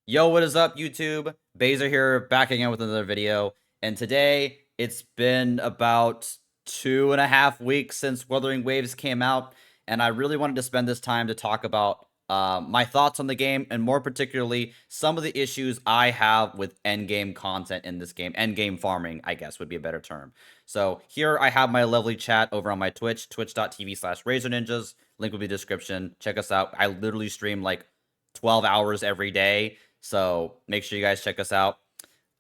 Yo, what is up, YouTube? Baser here, back again with another video. And today, it's been about 2.5 weeks since Wuthering Waves came out, and I really wanted to spend this time to talk about my thoughts on the game, and more particularly, some of the issues I have with endgame content in this game. Endgame farming, I guess, would be a better term. So here I have my lovely chat over on my Twitch, twitch.tv/razorninjas. Link will be in the description. Check us out. I literally stream like 12 hours every day. So make sure you guys check us out.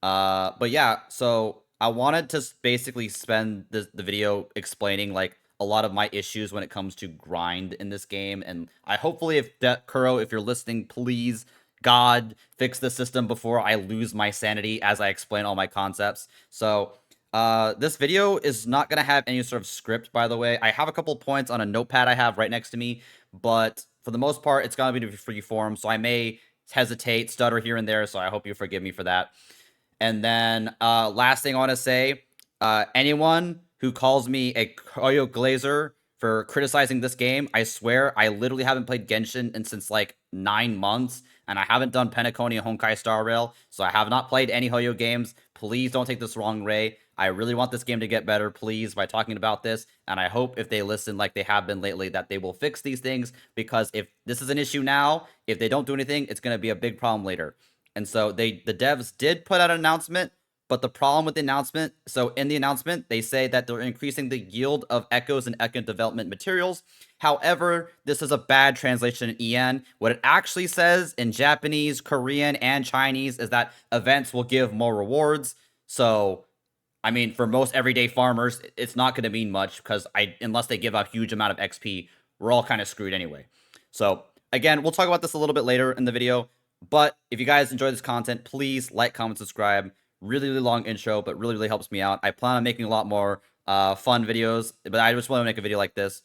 But yeah, so I wanted to basically spend the video explaining like a lot of my issues when it comes to grind in this game. And I hopefully, if that Kuro, if you're listening, please, God, fix the system before I lose my sanity as I explain all my concepts. So this video is not going to have any sort of script, by the way. I have a couple points on a notepad I have right next to me, but for the most part, it's going to be free form. So I may hesitate, stutter here and there. So I hope you forgive me for that. And then last thing I want to say, anyone who calls me a Koyo Glazer for criticizing this game, I swear I literally haven't played Genshin since like 9 months, and I haven't done Penacony and Honkai Star Rail, so I have not played any Hoyo games. Please don't take this wrong way. I really want this game to get better, please, by talking about this, and I hope if they listen like they have been lately that they will fix these things, because if this is an issue now, if they don't do anything, it's going to be a big problem later. And so the devs did put out an announcement, but the problem with the announcement, so in the announcement, they say that they're increasing the yield of echoes and echo development materials. However, this is a bad translation in EN. What it actually says in Japanese, Korean, and Chinese is that events will give more rewards. So, I mean, for most everyday farmers, it's not going to mean much because unless they give a huge amount of XP, we're all kind of screwed anyway. So, again, we'll talk about this a little bit later in the video. But if you guys enjoy this content, please like, comment, subscribe. Really, really long intro, but really, really helps me out. I plan on making a lot more fun videos, but I just want to make a video like this.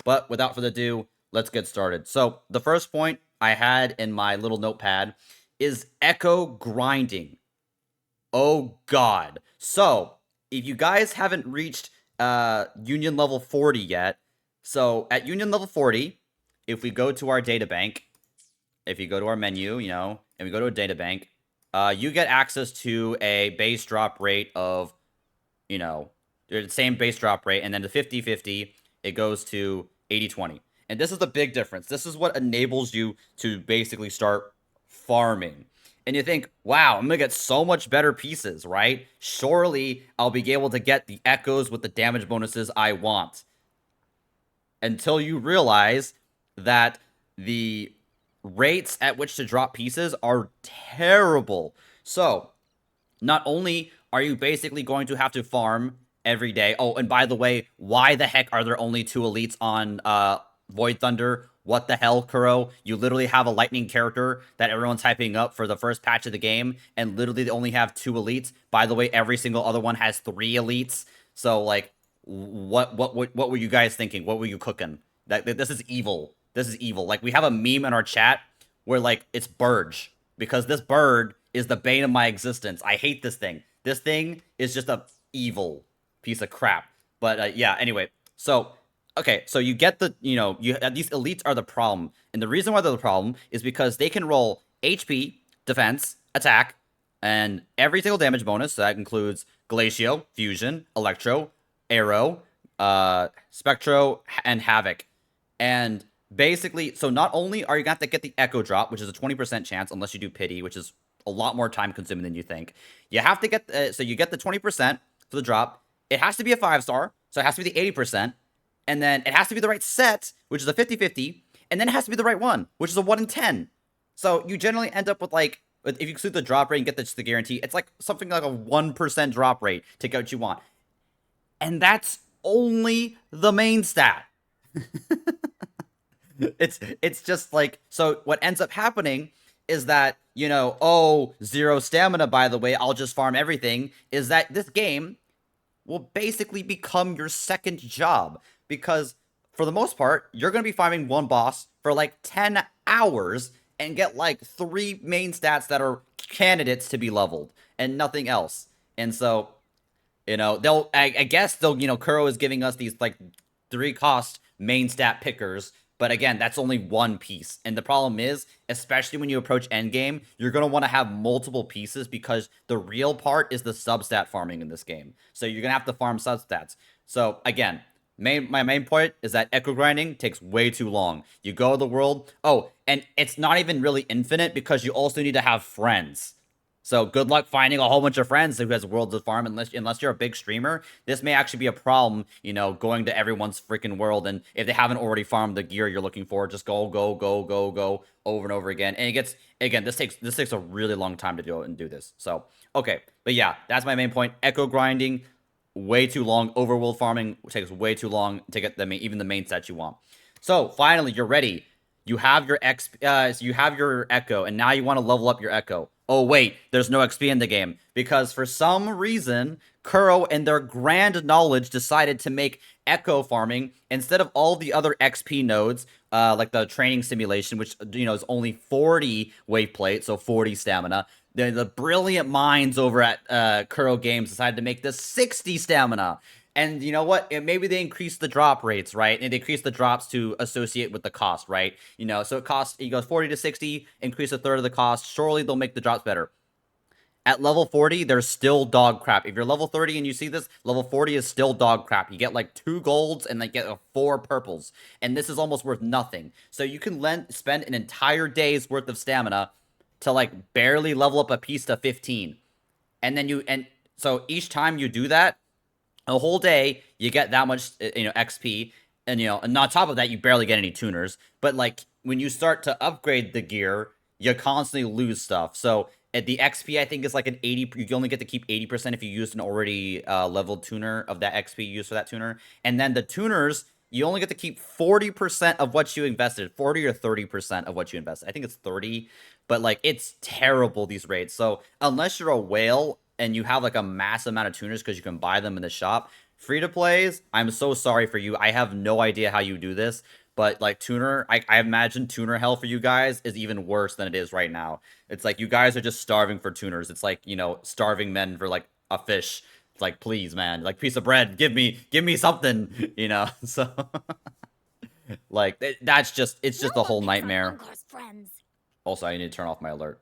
But without further ado, let's get started. So the first point I had in my little notepad is echo grinding. Oh, God. So if you guys haven't reached Union level 40 yet, so at Union level 40, if we go to our data bank, if you go to our menu, and we go to a data bank, you get access to a base drop rate of, the same base drop rate, and then the 50-50, it goes to 80-20. And this is the big difference. This is what enables you to basically start farming. And you think, wow, I'm going to get so much better pieces, right? Surely I'll be able to get the echoes with the damage bonuses I want. Until you realize that the rates at which to drop pieces are terrible. So, not only are you basically going to have to farm every day. Oh, and by the way, why the heck are there only 2 elites on Void Thunder? What the hell, Kuro? You literally have a lightning character that everyone's hyping up for the first patch of the game, and literally they only have 2 elites. By the way, every single other one has 3 elites. So, like, what were you guys thinking? What were you cooking? This is evil. This is evil. Like, we have a meme in our chat where, like, it's Burge. Because this bird is the bane of my existence. I hate this thing. This thing is just a evil piece of crap. But, yeah, anyway. So, okay, so you get the, these elites are the problem. And the reason why they're the problem is because they can roll HP, defense, attack, and every single damage bonus. So that includes Glacio, Fusion, Electro, Arrow, Spectro, and Havoc. And basically, so not only are you going to have to get the Echo Drop, which is a 20% chance, unless you do Pity, which is a lot more time consuming than you think. You have to get, so you get the 20% for the drop. It has to be a 5-star, so it has to be the 80%. And then it has to be the right set, which is a 50-50. And then it has to be the right one, which is a 1 in 10. So you generally end up with like, if you exclude the drop rate and get the guarantee, it's like something like a 1% drop rate to get what you want. And that's only the main stat. It's just like, so what ends up happening is that, 0 stamina, by the way, I'll just farm everything, is that this game will basically become your second job. Because for the most part, you're going to be farming one boss for like 10 hours and get like 3 main stats that are candidates to be leveled and nothing else. And so, I guess they'll, Kuro is giving us these like 3 cost main stat pickers But again, that's only one piece. And the problem is, especially when you approach endgame, you're going to want to have multiple pieces because the real part is the substat farming in this game. So you're going to have to farm substats. So again, my main point is that echo grinding takes way too long. You go to the world. Oh, and it's not even really infinite because you also need to have friends. So good luck finding a whole bunch of friends who has worlds to farm unless you're a big streamer. This may actually be a problem, going to everyone's freaking world, and if they haven't already farmed the gear you're looking for, just go over and over again. And it gets again, this takes a really long time to do this. So okay, but yeah, that's my main point. Echo grinding, way too long. Overworld farming takes way too long to get even the main sets you want. So finally, you're ready. You have your you have your Echo, and now you want to level up your Echo. Oh wait, there's no XP in the game because for some reason, Kuro and their grand knowledge decided to make Echo farming instead of all the other XP nodes, like the training simulation, which is only 40 wave plate, so 40 stamina. The brilliant minds over at Kuro Games decided to make this 60 stamina. And you know what? Maybe they increase the drop rates, right? And they increase the drops to associate with the cost, right? So it goes 40 to 60, increase a third of the cost. Surely they'll make the drops better. At level 40, there's still dog crap. If you're level 30 and you see this, level 40 is still dog crap. You get like 2 golds and get 4 purples. And this is almost worth nothing. So you can spend an entire day's worth of stamina to like barely level up a piece to 15. And so each time you do that, a whole day, you get that much, XP, and on top of that, you barely get any tuners. But like when you start to upgrade the gear, you constantly lose stuff. So at the XP, I think is like an 80. You only get to keep 80% if you used an already leveled tuner of that XP used for that tuner, and then the tuners. You only get to keep 40% of what you invested, 40 or 30% of what you invested. I think it's 30, but like it's terrible, these rates. So unless you're a whale and you have like a massive amount of tuners because you can buy them in the shop, free to plays, I'm so sorry for you. I have no idea how you do this, but like tuner, I imagine tuner hell for you guys is even worse than it is right now. It's like you guys are just starving for tuners. It's like, starving men for like a fish. It's like, please, man, like piece of bread, give me something, So like it's just a whole nightmare. Also, I need to turn off my alert.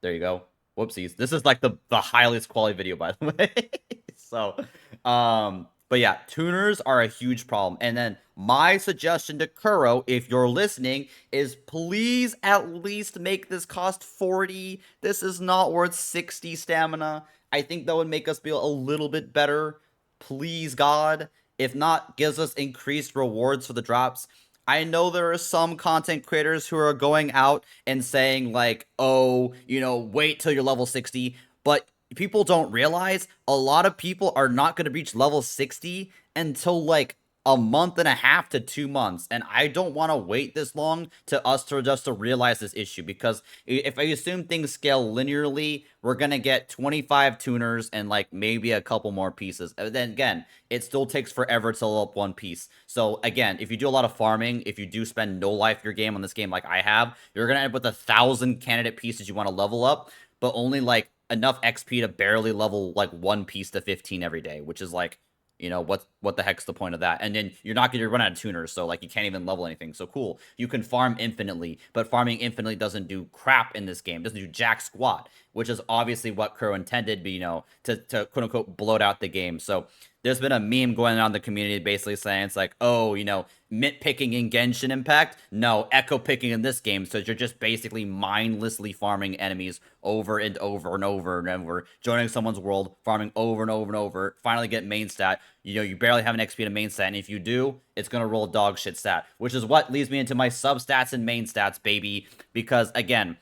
There you go. Whoopsies. This is like the highest quality video, by the way. So, but yeah, tuners are a huge problem. And then my suggestion to Kuro, if you're listening, is please at least make this cost 40. This is not worth 60 stamina. I think that would make us feel a little bit better. Please, God. If not, gives us increased rewards for the drops. I know there are some content creators who are going out and saying like, oh, wait till you're level 60. But people don't realize a lot of people are not going to reach level 60 until like a month and a half to 2 months. And I don't want to wait this long to realize this issue, because if I assume things scale linearly, we're going to get 25 tuners and like maybe a couple more pieces. And then again, it still takes forever to level up one piece. So again, if you do a lot of farming, if you do spend no life your game on this game like I have, you're going to end up with 1,000 candidate pieces you want to level up, but only like enough XP to barely level like one piece to 15 every day, which is like, what the heck's the point of that? And then you're not going to run out of tuners, so like you can't even level anything. So cool, you can farm infinitely, but farming infinitely doesn't do crap in this game. It doesn't do jack squat, which is obviously what Kuro intended, but to quote unquote bloat out the game. So there's been a meme going on in the community basically saying it's like, oh, mint picking in Genshin Impact. No, echo picking in this game. So you're just basically mindlessly farming enemies over and over and over and over, joining someone's world, farming over and over and over, finally get main stat. You barely have an XP to main stat, and if you do, it's going to roll dog shit stat, which is what leads me into my substats and main stats, baby. Because again,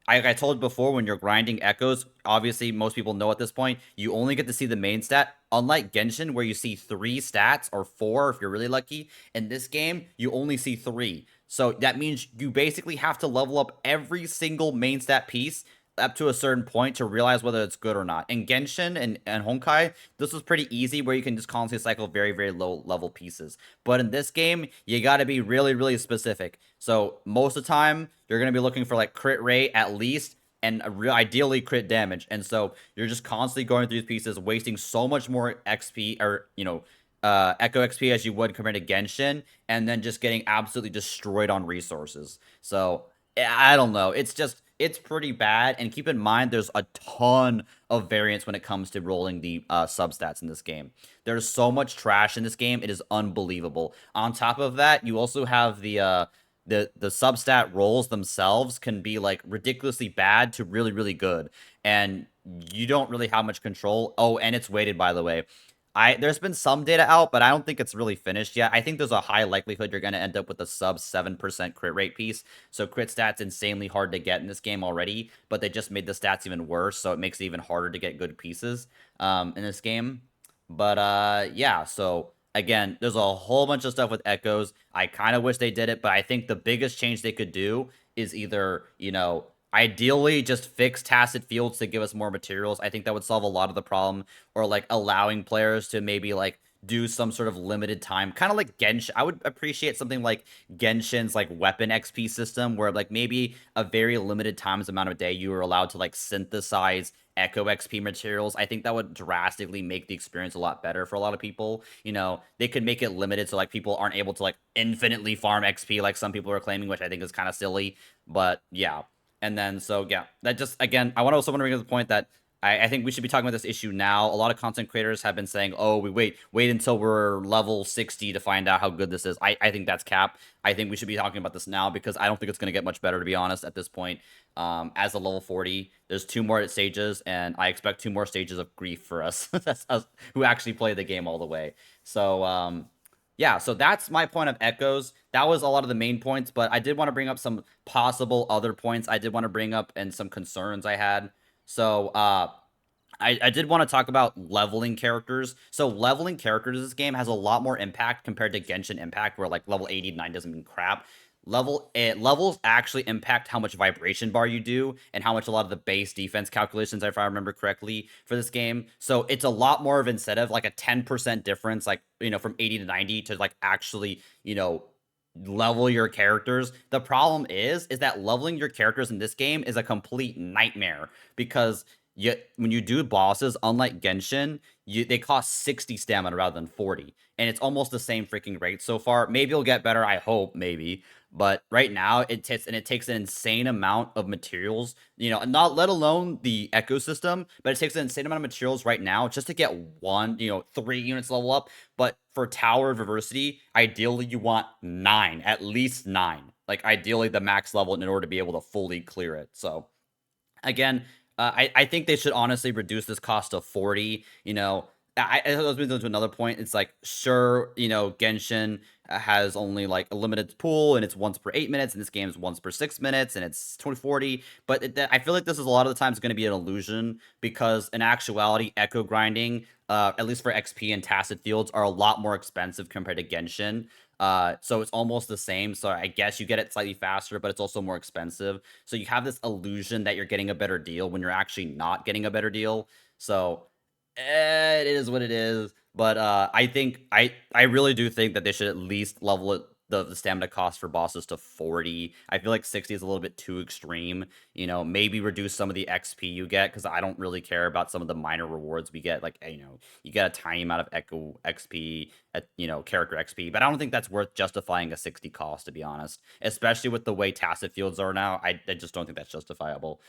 I told before, when you're grinding echoes, obviously most people know at this point, you only get to see the main stat. Unlike Genshin, where you see 3 stats, or 4 if you're really lucky, in this game, you only see 3. So that means you basically have to level up every single main stat piece up to a certain point to realize whether it's good or not. In Genshin and Honkai, this was pretty easy, where you can just constantly cycle very, very low level pieces. But in this game, you got to be really, really specific. So most of the time, you're going to be looking for like crit rate at least, and ideally crit damage. And so you're just constantly going through these pieces, wasting so much more XP, or Echo XP as you would compared to Genshin, and then just getting absolutely destroyed on resources. So I don't know. It's pretty bad. And keep in mind, there's a ton of variance when it comes to rolling the substats in this game. There's so much trash in this game. It is unbelievable. On top of that, you also have the substat rolls themselves can be like ridiculously bad to really really good, and you don't really have much control. Oh, and it's weighted, by the way. There's been some data out, but I don't think it's really finished yet. I think there's a high likelihood you're going to end up with a sub 7% crit rate piece. So crit stats insanely hard to get in this game already, but they just made the stats even worse, so it makes it even harder to get good pieces in this game. But yeah, so again, there's a whole bunch of stuff with echoes. I kind of wish they did it, but I think the biggest change they could do is either, ideally just fix tacit fields to give us more materials. I think that would solve a lot of the problem, or like allowing players to maybe like do some sort of limited time, kind of like Genshin. I would appreciate something like Genshin's like weapon XP system, where like maybe a very limited times amount of day you are allowed to like synthesize Echo XP materials. I think that would drastically make the experience a lot better for a lot of people. They could make it limited so like people aren't able to like infinitely farm XP like some people are claiming, which I think is kind of silly. But yeah. And then so yeah, that just again, I also want to bring up the point that I think we should be talking about this issue now. A lot of content creators have been saying, "Oh, we wait until we're level 60 to find out how good this is." I think that's cap. I think we should be talking about this now because I don't think it's going to get much better, to be honest, at this point. As a level 40, there's 2 more stages, and I expect 2 more stages of grief for us. That's us who actually play the game all the way. So yeah, so that's my point of echoes. That was a lot of the main points, but I did want to bring up some possible other points I did want to bring up and some concerns I had. So I did want to talk about leveling characters. So leveling characters in this game has a lot more impact compared to Genshin Impact, where like level 89 doesn't mean crap. Levels actually impact how much vibration bar you do and how much a lot of the base defense calculations, if I remember correctly, for this game. So it's a lot more of incentive, like a 10% difference, like from 80 to 90 to like actually level your characters. The problem is that leveling your characters in this game is a complete nightmare because when you do bosses, unlike Genshin, they cost 60 stamina rather than 40, and it's almost the same freaking rate so far. Maybe it'll get better, I hope, maybe. But right now it takes an insane amount of materials, not let alone the ecosystem, but it takes an insane amount of materials right now just to get 3 units level up. But for Tower of Diversity, ideally you want 9, at least 9. Like ideally the max level in order to be able to fully clear it. So again, I think they should honestly reduce this cost to 40. I was moving to another point. It's like, sure, Genshin has only like a limited pool and it's once per 8 minutes, and this game is once per 6 minutes and it's 2040. But I feel like this is a lot of the times going to be an illusion because in actuality, echo grinding, at least for XP and tacit fields, are a lot more expensive compared to Genshin. So it's almost the same. So I guess you get it slightly faster, but it's also more expensive. So you have this illusion that you're getting a better deal when you're actually not getting a better deal. So it is what it is. But I think I really do think that they should at least level it the stamina cost for bosses to 40. I feel like 60 is a little bit too extreme. Maybe reduce some of the XP you get, because I don't really care about some of the minor rewards we get. Like, you get a tiny amount of Echo XP, character XP, but I don't think that's worth justifying a 60 cost, to be honest. Especially with the way tacit fields are now, I just don't think that's justifiable.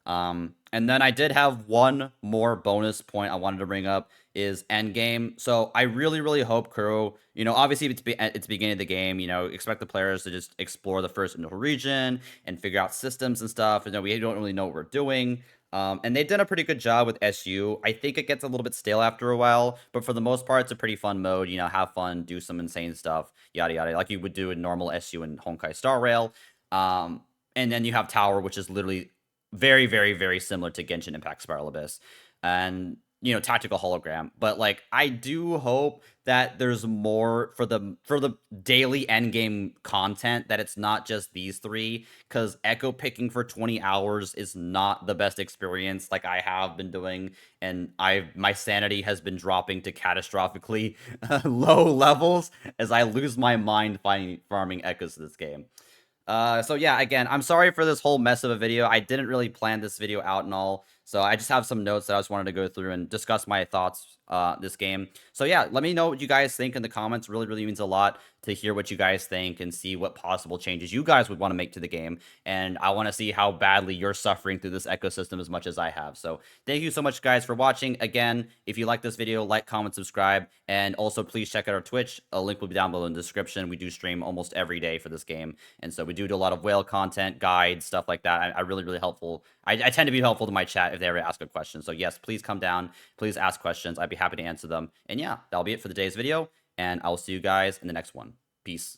And then I did have one more bonus point I wanted to bring up is endgame. So I really, really hope Kuro, obviously it's beginning of the game, expect the players to just explore the first initial region and figure out systems and stuff. We don't really know what we're doing. And they've done a pretty good job with SU. I think it gets a little bit stale after a while, but for the most part, it's a pretty fun mode. Have fun, do some insane stuff, yada yada, like you would do in normal SU and Honkai Star Rail. And then you have Tower, which is literally very, very, very similar to Genshin Impact Spiral Abyss, and tactical hologram. But like, I do hope that there's more for the daily endgame content, that it's not just these 3, because echo picking for 20 hours is not the best experience like I have been doing, and my sanity has been dropping to catastrophically low levels as I lose my mind farming echoes in this game. So yeah, again, I'm sorry for this whole mess of a video. I didn't really plan this video out and all, so I just have some notes that I just wanted to go through and discuss my thoughts this game. So yeah, let me know what you guys think in the comments. Really, really means a lot to hear what you guys think and see what possible changes you guys would want to make to the game. And I want to see how badly you're suffering through this ecosystem as much as I have. So thank you so much, guys, for watching. Again, if you like this video, like, comment, subscribe, and also please check out our Twitch. A link will be down below in the description. We do stream almost every day for this game, and so we do a lot of whale content, guides, stuff like that. I really, really helpful. I tend to be helpful to my chat if they ever ask a question. So yes, please come down, please ask questions. I'd be happy to answer them. And yeah, that'll be it for today's video, and I will see you guys in the next one. Peace.